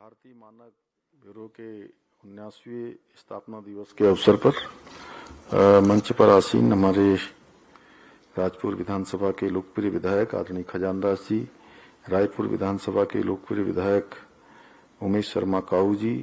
भारतीय मानक ब्यूरो के 19वें स्थापना दिवस के अवसर पर मंच पर आसीन हमारे राजपुर विधानसभा के लोकप्रिय विधायक आदरणीय खजानदास जी, रायपुर विधानसभा के लोकप्रिय विधायक उमेश शर्मा काऊ जी,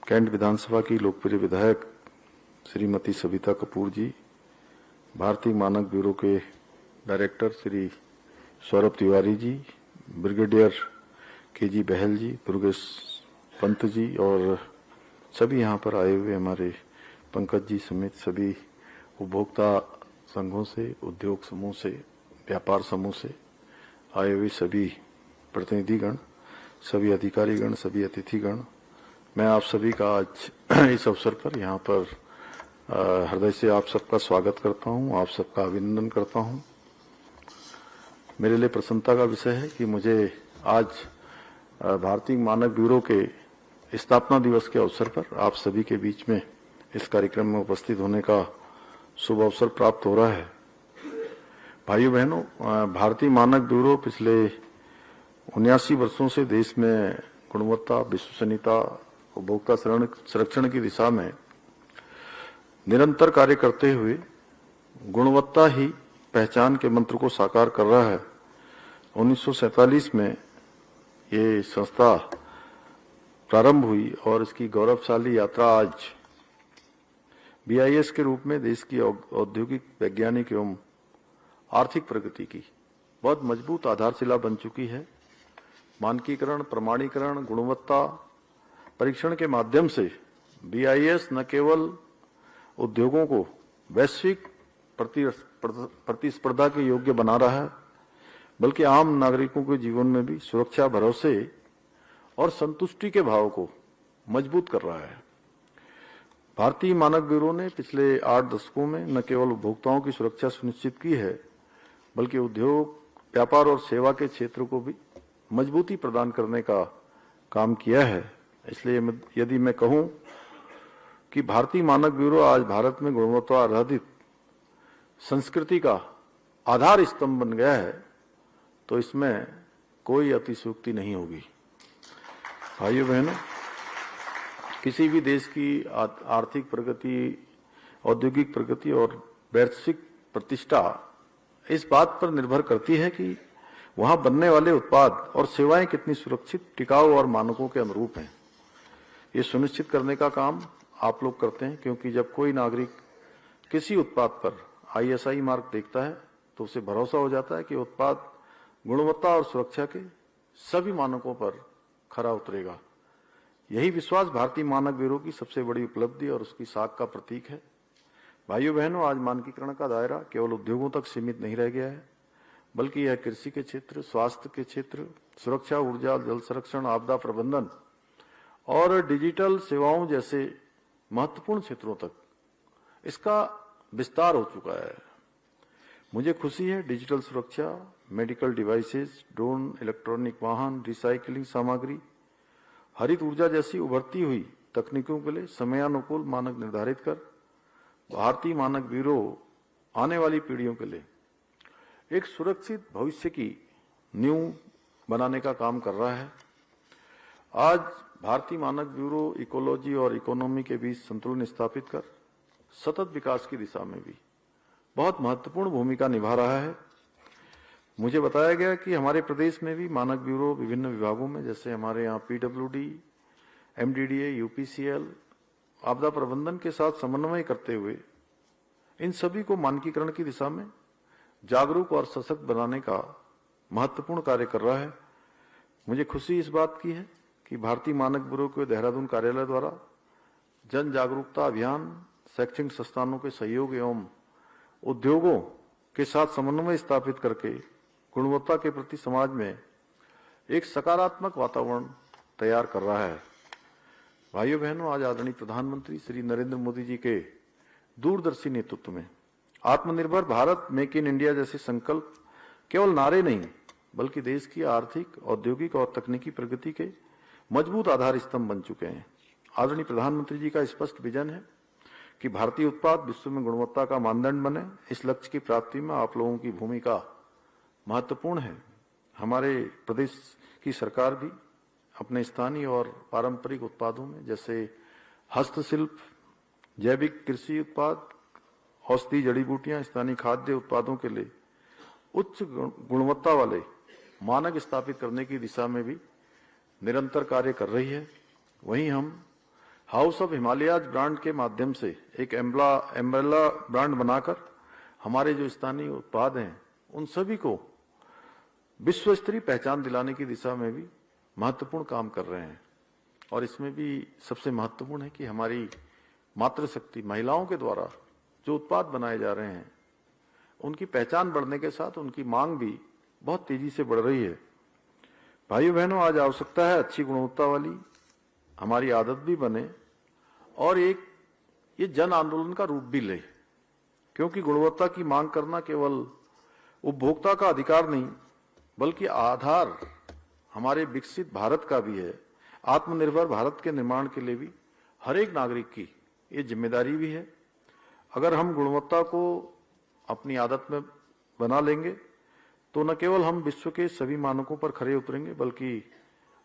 कैंट विधानसभा की लोकप्रिय विधायक श्रीमती सविता कपूर जी, भारतीय मानक ब्यूरो के director Shri Saurabh Tiwari ji, brigadier KG बहल जी, दुर्गेश पंत जी और सभी यहाँ पर आए हुए हमारे पंकज जी समेत सभी उपभोक्ता संघों से, उद्योग समूह से, व्यापार समूह से आए हुए सभी प्रतिनिधिगण, सभी अधिकारीगण, सभी अतिथिगण, मैं आप सभी का आज इस अवसर पर यहाँ पर हृदय से आप सबका स्वागत करता हूँ, आप सबका अभिनंदन करता हूँ। मेरे लिए प्रसन्नता का विषय है कि मुझे आज भारतीय मानक ब्यूरो के स्थापना दिवस के अवसर पर आप सभी के बीच में इस कार्यक्रम में उपस्थित होने का शुभ अवसर प्राप्त हो रहा है। भाइयों बहनों, भारतीय मानक ब्यूरो पिछले 79 वर्षों से देश में गुणवत्ता, विश्वसनीयता, उपभोक्ता संरक्षण की दिशा में निरंतर कार्य करते हुए गुणवत्ता ही पहचान के मंत्र को साकार कर रहा है। 1947 में ये संस्था प्रारंभ हुई और इसकी गौरवशाली यात्रा आज BIS के रूप में देश की औद्योगिक, वैज्ञानिक एवं आर्थिक प्रगति की बहुत मजबूत आधारशिला बन चुकी है। मानकीकरण, प्रमाणीकरण, गुणवत्ता परीक्षण के माध्यम से BIS न केवल उद्योगों को वैश्विक प्रतिस्पर्धा के योग्य बना रहा है, बल्कि आम नागरिकों के जीवन में भी सुरक्षा, भरोसे और संतुष्टि के भाव को मजबूत कर रहा है। भारतीय मानक ब्यूरो ने पिछले 8 दशकों में न केवल उपभोक्ताओं की सुरक्षा सुनिश्चित की है, बल्कि उद्योग, व्यापार और सेवा के क्षेत्र को भी मजबूती प्रदान करने का काम किया है। इसलिए यदि मैं कहूं कि भारतीय मानक ब्यूरो आज भारत में गुणवत्ता आधारित संस्कृति का आधार स्तंभ बन गया है, तो इसमें कोई अतिशयोक्ति नहीं होगी। भाइयों बहनों, किसी भी देश की आर्थिक प्रगति, औद्योगिक प्रगति और वैश्विक प्रतिष्ठा इस बात पर निर्भर करती है कि वहां बनने वाले उत्पाद और सेवाएं कितनी सुरक्षित, टिकाऊ और मानकों के अनुरूप हैं। ये सुनिश्चित करने का काम आप लोग करते हैं, क्योंकि जब कोई नागरिक किसी उत्पाद पर ISI मार्क देखता है तो उसे भरोसा हो जाता है कि उत्पाद गुणवत्ता और सुरक्षा के सभी मानकों पर खरा उतरेगा। यही विश्वास भारतीय मानक ब्यूरो की सबसे बड़ी उपलब्धि और उसकी साख का प्रतीक है। भाइयों बहनों, आज मानकीकरण का दायरा केवल उद्योगों तक सीमित नहीं रह गया है, बल्कि यह कृषि के क्षेत्र, स्वास्थ्य के क्षेत्र, सुरक्षा, ऊर्जा, जल संरक्षण, आपदा प्रबंधन और डिजिटल सेवाओं जैसे महत्वपूर्ण क्षेत्रों तक इसका विस्तार हो चुका है। मुझे खुशी है डिजिटल सुरक्षा, मेडिकल डिवाइसेस, ड्रोन, इलेक्ट्रॉनिक वाहन, रिसाइकलिंग सामग्री, हरित ऊर्जा जैसी उभरती हुई तकनीकों के लिए समयानुकूल मानक निर्धारित कर भारतीय मानक ब्यूरो आने वाली पीढ़ियों के लिए एक सुरक्षित भविष्य की नींव बनाने का काम कर रहा है। आज भारतीय मानक ब्यूरो इकोलॉजी और इकोनॉमी के बीच संतुलन स्थापित कर सतत विकास की दिशा में भी बहुत महत्वपूर्ण भूमिका निभा रहा है। मुझे बताया गया कि हमारे प्रदेश में भी मानक ब्यूरो विभिन्न विभागों में, जैसे हमारे यहाँ PWD, MDDA, UPCL, आपदा प्रबंधन के साथ समन्वय करते हुए इन सभी को मानकीकरण की दिशा में जागरूक और सशक्त बनाने का महत्वपूर्ण कार्य कर रहा है। मुझे खुशी इस बात की है कि भारतीय मानक ब्यूरो के देहरादून कार्यालय द्वारा जन जागरूकता अभियान, शैक्षणिक संस्थानों के सहयोग एवं उद्योगों के साथ समन्वय स्थापित करके गुणवत्ता के प्रति समाज में एक सकारात्मक वातावरण तैयार कर रहा है। भाइयों बहनों, आज आदरणीय प्रधानमंत्री श्री नरेंद्र मोदी जी के दूरदर्शी नेतृत्व में आत्मनिर्भर भारत, मेक इन इंडिया जैसे संकल्प केवल नारे नहीं, बल्कि देश की आर्थिक, औद्योगिक और तकनीकी प्रगति के मजबूत आधार स्तंभ बन चुके हैं। आदरणीय प्रधानमंत्री जी का स्पष्ट विजन है कि भारतीय उत्पाद विश्व में गुणवत्ता का मानदंड बने। इस लक्ष्य की प्राप्ति में आप लोगों की भूमिका महत्वपूर्ण है। हमारे प्रदेश की सरकार भी अपने स्थानीय और पारंपरिक उत्पादों में, जैसे हस्तशिल्प, जैविक कृषि उत्पाद, औषधि जड़ी बूटियां, स्थानीय खाद्य उत्पादों के लिए उच्च गुणवत्ता वाले मानक स्थापित करने की दिशा में भी निरंतर कार्य कर रही है। वहीं हम हाउस ऑफ हिमालयाज ब्रांड के माध्यम से एक एम्ब्रेला ब्रांड बनाकर हमारे जो स्थानीय उत्पाद हैं उन सभी को विश्व स्तरीय पहचान दिलाने की दिशा में भी महत्वपूर्ण काम कर रहे हैं। और इसमें भी सबसे महत्वपूर्ण है कि हमारी मातृशक्ति महिलाओं के द्वारा जो उत्पाद बनाए जा रहे हैं उनकी पहचान बढ़ने के साथ उनकी मांग भी बहुत तेजी से बढ़ रही है। भाइयों बहनों, आज आवश्यकता है अच्छी गुणवत्ता वाली हमारी आदत भी बने और एक ये जन आंदोलन का रूप भी ले, क्योंकि गुणवत्ता की मांग करना केवल उपभोक्ता का अधिकार नहीं बल्कि आधार हमारे विकसित भारत का भी है। आत्मनिर्भर भारत के निर्माण के लिए भी हर एक नागरिक की ये जिम्मेदारी भी है। अगर हम गुणवत्ता को अपनी आदत में बना लेंगे तो न केवल हम विश्व के सभी मानकों पर खरे उतरेंगे बल्कि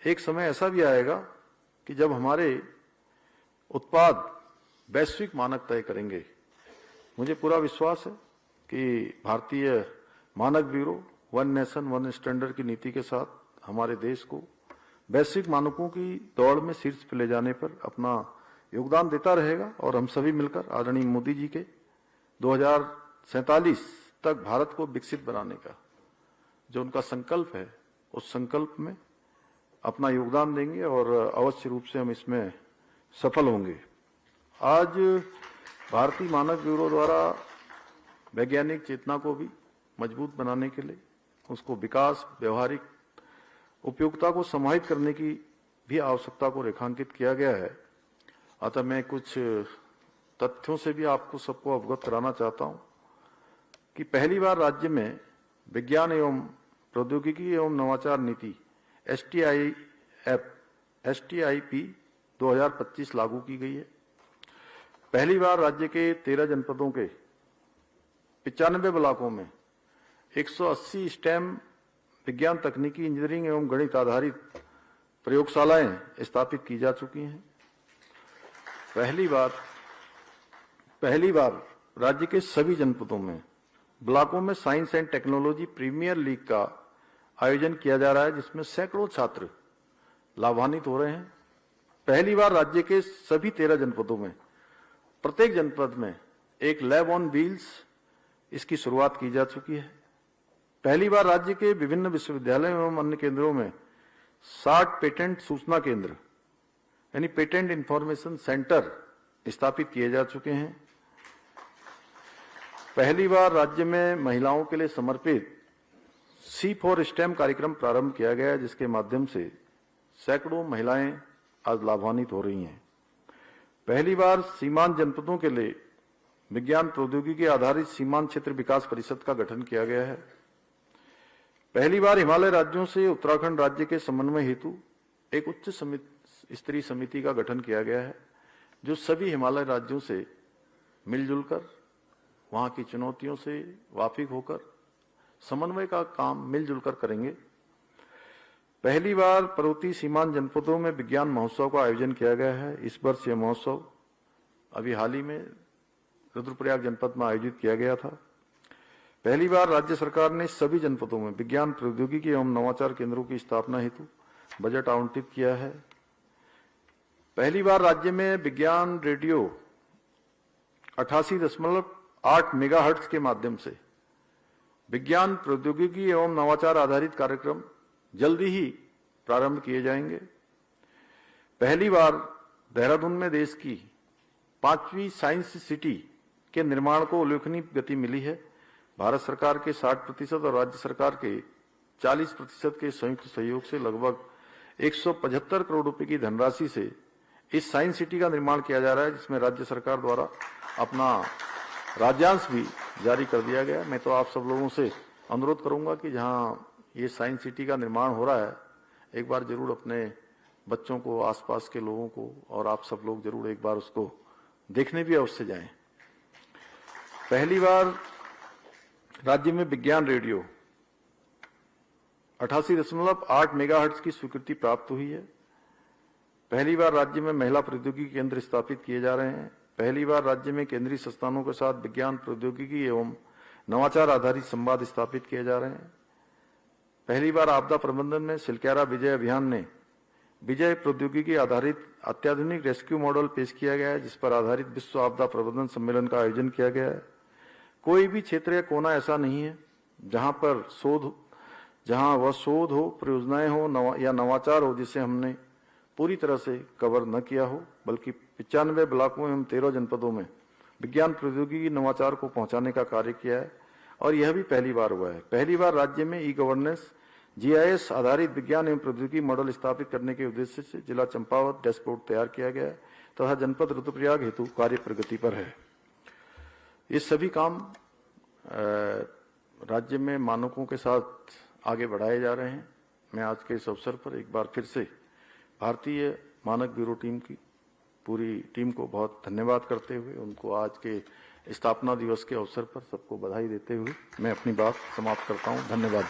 एक समय ऐसा भी आएगा कि जब हमारे उत्पाद वैश्विक मानक तय करेंगे। मुझे पूरा विश्वास है कि भारतीय मानक bureau one nation one standard की नीति के साथ हमारे देश को वैश्विक मानकों की दौड़ में शीर्ष पर ले जाने पर अपना योगदान देता रहेगा। और हम सभी मिलकर आदरणीय मोदी जी के 2047 तक भारत को विकसित बनाने का जो उनका संकल्प है उस संकल्प में अपना योगदान देंगे और अवश्य रूप से हम इसमें सफल होंगे। आज भारतीय मानक ब्यूरो द्वारा वैज्ञानिक चेतना को भी मजबूत बनाने के लिए उसको विकास, व्यवहारिक उपयोगिता को समाहित करने की भी आवश्यकता को रेखांकित किया गया है। अतः मैं कुछ तथ्यों से भी आपको सबको अवगत कराना चाहता हूं कि पहली बार राज्य में विज्ञान एवं प्रौद्योगिकी एवं नवाचार नीति STIP 2025 लागू की गई है। पहली बार राज्य के 13 जनपदों के 95 ब्लॉकों में 180 स्टेम विज्ञान, तकनीकी, इंजीनियरिंग एवं गणित आधारित प्रयोगशालाएं स्थापित की जा चुकी हैं। पहली बार राज्य के सभी जनपदों में ब्लॉकों में science and technology premier league का आयोजन किया जा रहा है, जिसमें सैकड़ों छात्र लाभान्वित हो रहे हैं। पहली बार राज्य के सभी 13 जनपदों में प्रत्येक जनपद में एक लैब ऑन व्हील्स इसकी शुरुआत की जा चुकी है। पहली बार राज्य के विभिन्न विश्वविद्यालयों एवं अन्य केंद्रों में 60 पेटेंट सूचना केंद्र यानी पेटेंट इंफॉर्मेशन सेंटर स्थापित किए जा चुके हैं। पहली बार राज्य में महिलाओं के लिए समर्पित C4 STEM कार्यक्रम प्रारंभ किया गया, जिसके माध्यम से सैकड़ों महिलाएं आज लाभान्वित हो रही हैं। पहली बार सीमांत जनपदों के लिए विज्ञान प्रौद्योगिकी आधारित सीमांत क्षेत्र विकास परिषद का गठन किया गया है। पहली बार हिमालय राज्यों से उत्तराखंड राज्य के समन्वय हेतु एक उच्च स्तरीय समिति का गठन किया गया है, जो सभी हिमालय राज्यों से मिलजुल कर वहां की चुनौतियों से वाकिफ होकर समन्वय का काम मिलजुल कर करेंगे। पहली बार पर्वतीय सीमांत जनपदों में विज्ञान महोत्सव का आयोजन किया गया है। इस वर्ष यह महोत्सव अभी हाल ही में रुद्रप्रयाग जनपद में आयोजित किया गया था। पहली बार राज्य सरकार ने सभी जनपदों में विज्ञान प्रौद्योगिकी एवं नवाचार केंद्रों की स्थापना हेतु बजट आवंटित किया है। पहली बार राज्य में विज्ञान रेडियो 88.8 मेगाहर्ट्ज के माध्यम से विज्ञान प्रौद्योगिकी एवं नवाचार आधारित कार्यक्रम जल्दी ही प्रारंभ किए जाएंगे। पहली बार देहरादून में देश की 5वीं साइंस सिटी के निर्माण को उल्लेखनीय गति मिली है। भारत सरकार के 60% और राज्य सरकार के 40% के संयुक्त सहयोग से लगभग 175 करोड़ रुपए की धनराशि से इस साइंस सिटी का निर्माण किया जा रहा है, जिसमें राज्य सरकार द्वारा अपना राज्यांश भी जारी कर दिया गया। मैं तो आप सब लोगों से अनुरोध करूंगा कि जहां ये साइंस सिटी का निर्माण हो रहा है, एक बार जरूर अपने बच्चों को, आसपास के लोगों को और आप सब लोग जरूर एक बार उसको देखने भी अवश्य जाएं। पहली बार राज्य में विज्ञान रेडियो 88.8 मेगाहर्ट्ज की स्वीकृति प्राप्त हुई है। पहली बार राज्य में महिला प्रौद्योगिकी केंद्र स्थापित किए जा रहे हैं। पहली बार राज्य में केंद्रीय संस्थानों के साथ विज्ञान प्रौद्योगिकी एवं नवाचार आधारित संवाद स्थापित किए जा रहे हैं। पहली बार आपदा प्रबंधन में सिलक्यारा विजय अभियान ने विजय प्रौद्योगिकी आधारित अत्याधुनिक रेस्क्यू मॉडल पेश किया गया है, जिस पर आधारित विश्व आपदा प्रबंधन सम्मेलन का आयोजन किया गया है। कोई भी क्षेत्र या कोना ऐसा नहीं है जहां वह शोध हो, परियोजनाएं हो या नवाचार हो जिसे हमने पूरी तरह से कवर न किया हो, बल्कि 95 ब्लॉकों एवं 13 जनपदों में विज्ञान प्रौद्योगिकी नवाचार को पहुंचाने का कार्य किया है। और यह भी पहली बार हुआ है। पहली बार राज्य में ई गवर्नेंस GIS आधारित विज्ञान एवं प्रौद्योगिकी मॉडल स्थापित करने के उद्देश्य से जिला चंपावत डैशबोर्ड तैयार किया गया है तथा जनपद रुद्रप्रयाग हेतु कार्य प्रगति पर है। ये सभी काम राज्य में मानकों के साथ आगे बढ़ाए जा रहे हैं। मैं आज के इस अवसर पर एक बार फिर से भारतीय मानक ब्यूरो टीम की पूरी टीम को बहुत धन्यवाद करते हुए उनको आज के स्थापना दिवस के अवसर पर सबको बधाई देते हुए मैं अपनी बात समाप्त करता हूं। धन्यवाद।